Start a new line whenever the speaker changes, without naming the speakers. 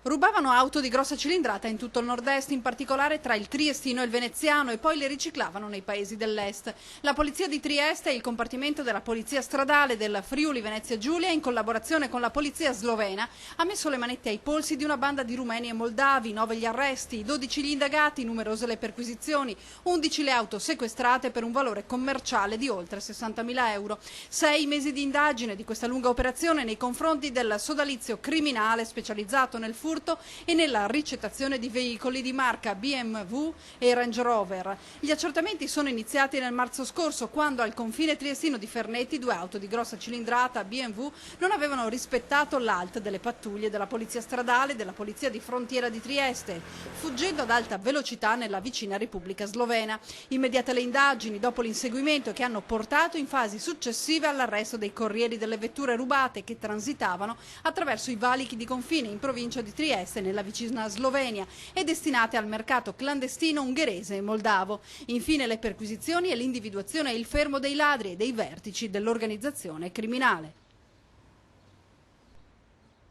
Rubavano auto di grossa cilindrata in tutto il nord-est, in particolare tra il triestino e il veneziano, e poi le riciclavano nei paesi dell'est. La polizia di Trieste e il compartimento della polizia stradale del Friuli Venezia Giulia, in collaborazione con la polizia slovena, ha messo le manette ai polsi di una banda di rumeni e moldavi, 9 gli arresti, 12 gli indagati, numerose le perquisizioni, 11 le auto sequestrate per un valore commerciale di oltre 60.000 euro. 6 mesi di indagine di questa lunga operazione nei confronti del sodalizio criminale specializzato nel furto e nella ricettazione di veicoli di marca BMW e Range Rover. Gli accertamenti sono iniziati nel marzo scorso, quando al confine triestino di Ferneti 2 auto di grossa cilindrata BMW non avevano rispettato l'ALT delle pattuglie della polizia stradale e della polizia di frontiera di Trieste, fuggendo ad alta velocità nella vicina Repubblica Slovena. Immediate le indagini dopo l'inseguimento, che hanno portato in fasi successive all'arresto dei corrieri delle vetture rubate che transitavano attraverso i valichi di confine in provincia di Trieste, nella vicina Slovenia, e destinate al mercato clandestino ungherese e moldavo. Infine le perquisizioni e l'individuazione e il fermo dei ladri e dei vertici dell'organizzazione criminale.